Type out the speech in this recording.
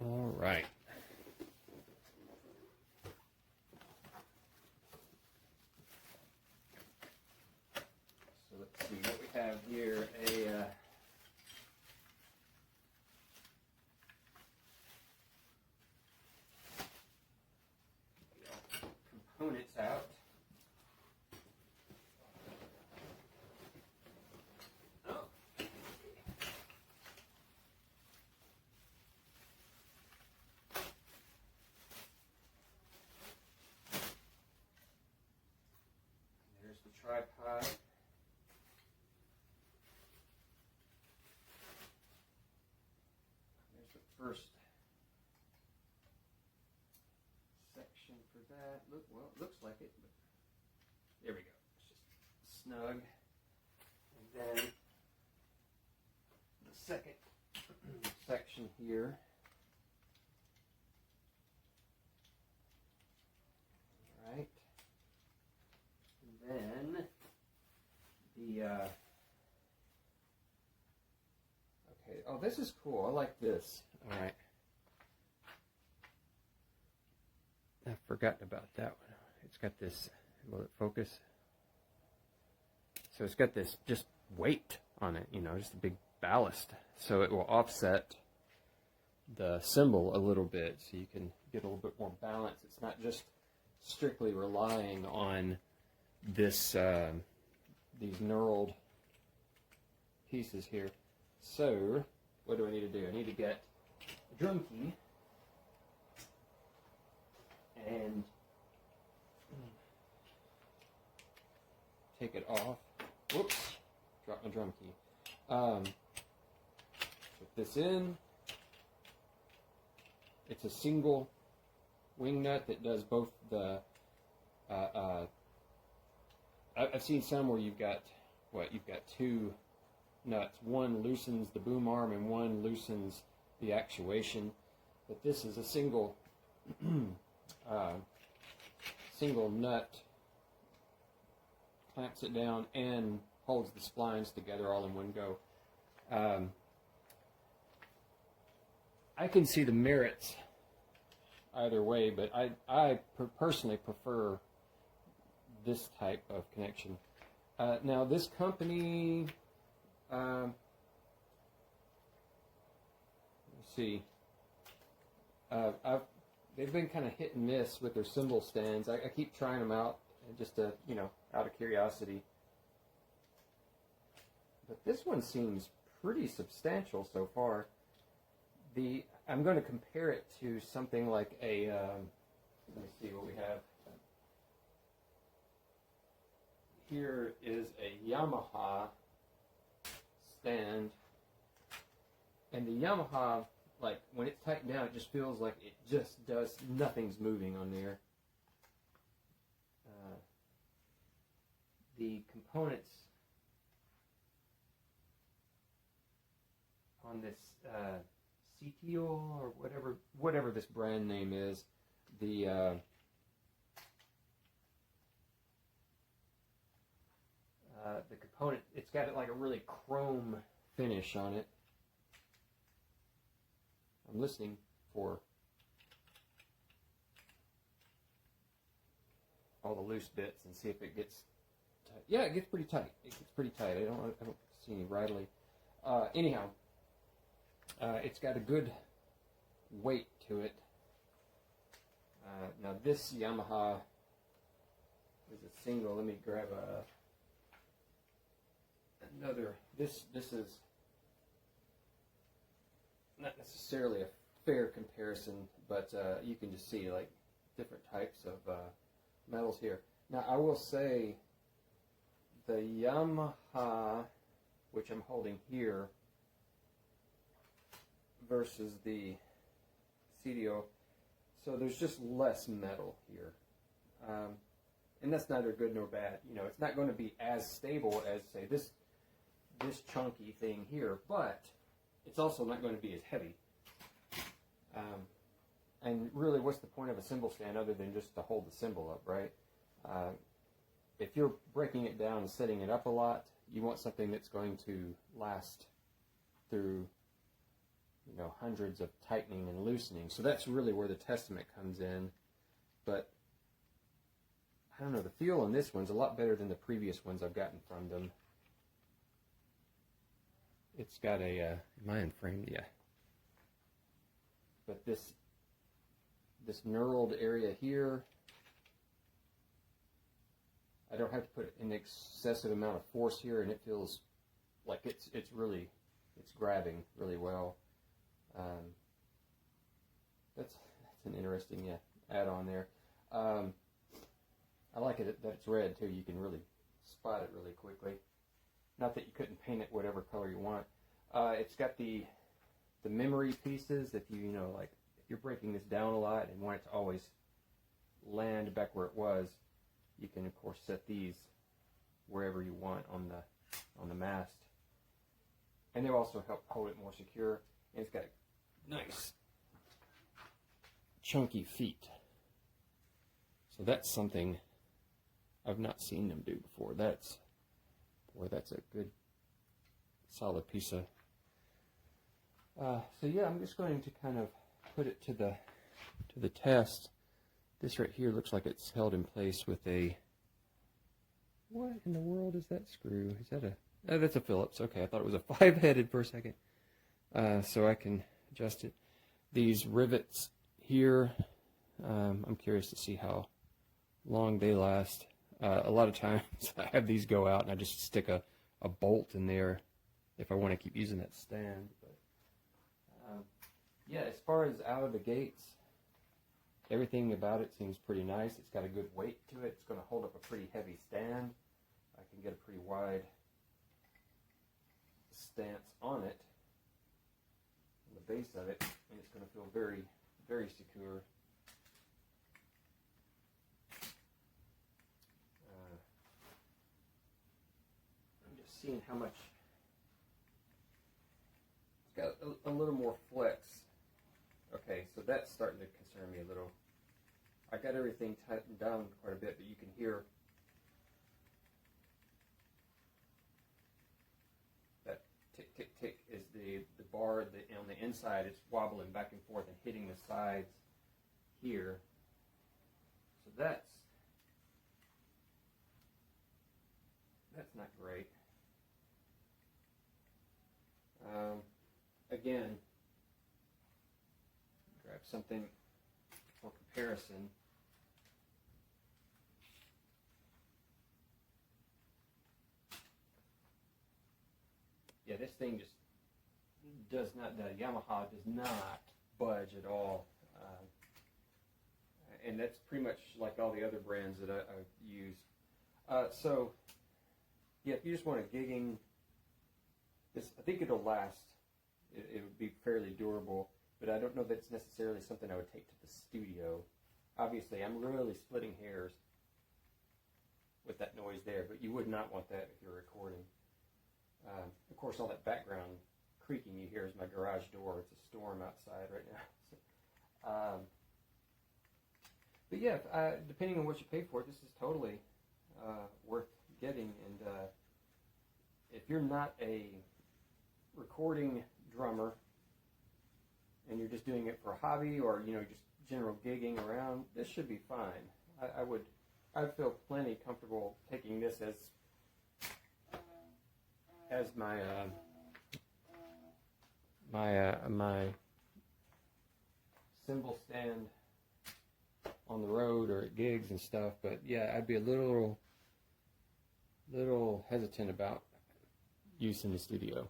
All right. So let's see what we have here. Components out. There's the tripod. There's the first section for that. Well, it looks like it, but there we go. It's just snug. And then the second section here. All right. And then the okay. Oh, this is cool. I like this. All right. I've forgotten about that one. It's got this. Will it focus? So it's got this just weight on it. You know, just a big ballast. So it will offset the cymbal a little bit, so you can get a little bit more balance. It's not just strictly relying on this these knurled pieces here. So what do I need to do? I need to get a drum key and take it off. Whoops, dropped my drum key. Put this in. It's a single wing nut that does both the I've seen some where you've got two nuts. One loosens the boom arm and one loosens the actuation. But this is a single single nut, clamps it down and holds the splines together all in one go. I can see the merits either way, but I personally prefer this type of connection. Now this company, let's see, they've been kind of hit and miss with their cymbal stands. I keep trying them out just to, out of curiosity. But this one seems pretty substantial so far. I'm going to compare it to something like a, let me see what we have. Here is a Yamaha stand, and the Yamaha, like when it's tightened down, it just feels like it just does, nothing's moving on there. The components on this Seteol or whatever this brand name is, the component, it's got like a really chrome finish on it. I'm listening for all the loose bits and see if it gets tight. Yeah, it gets pretty tight. It gets pretty tight. I don't see any rattly. Anyhow, it's got a good weight to it. Now this Yamaha is a single. Let me grab another. This is not necessarily a fair comparison, but you can just see like different types of metals here. Now I will say the Yamaha, which I'm holding here, versus the Seteol, so there's just less metal here, and that's neither good nor bad. It's not going to be as stable as, say, this chunky thing here, but it's also not going to be as heavy. And really, what's the point of a cymbal stand other than just to hold the cymbal up, right? If you're breaking it down and setting it up a lot, you want something that's going to last through you know, hundreds of tightening and loosening. So that's really where the Testament comes in. But I don't know, the feel on this one's a lot better than the previous ones I've gotten from them. It's got a Mayan frame, yeah. But this knurled area here, I don't have to put an excessive amount of force here, and it feels like it's grabbing really well. That's an interesting add-on there. I like it that it's red too. You can really spot it really quickly. Not that you couldn't paint it whatever color you want. It's got the memory pieces. If you know, like if you're breaking this down a lot and want it to always land back where it was, you can of course set these wherever you want on the mast, and they also help hold it more secure. And it's got nice chunky feet. So that's something I've not seen them do before. That's a good solid piece of so yeah, I'm just going to kind of put it to the test. This right here looks like it's held in place with a, what in the world is that screw? Is that oh, that's a Phillips. Okay, I thought it was a 5-headed for a second. So I can adjust it. These rivets here, I'm curious to see how long they last. A lot of times I have these go out and I just stick a bolt in there if I want to keep using that stand. But yeah, as far as out of the gates, everything about it seems pretty nice. It's got a good weight to it. It's going to hold up a pretty heavy stand. I can get a pretty wide stance on it, on the base of it, and it's going to feel very, very secure. I'm just seeing how much it's got a little more flex. Okay, so that's starting to concern me a little. I got everything tightened down quite a bit, but you can hear that tick, tick, tick is the bar on the inside. It's wobbling back and forth and hitting the sides here. So that's not great. Again, grab something for comparison. Yeah, this thing just does not, the Yamaha does not budge at all. And that's pretty much like all the other brands that I've used. So, yeah, if you just want a gigging, I think it'll last. It would be fairly durable, but I don't know that it's necessarily something I would take to the studio. Obviously, I'm really splitting hairs with that noise there, but you would not want that if you're recording. Of course, all that background creaking you hear is my garage door. It's a storm outside right now. But yeah, depending on what you pay for it, this is totally worth getting. And if you're not a recording drummer and you're just doing it for a hobby, or just general gigging around, this should be fine. I'd feel plenty comfortable taking this as my my cymbal stand on the road or at gigs and stuff. But yeah, I'd be a little hesitant about use in the studio.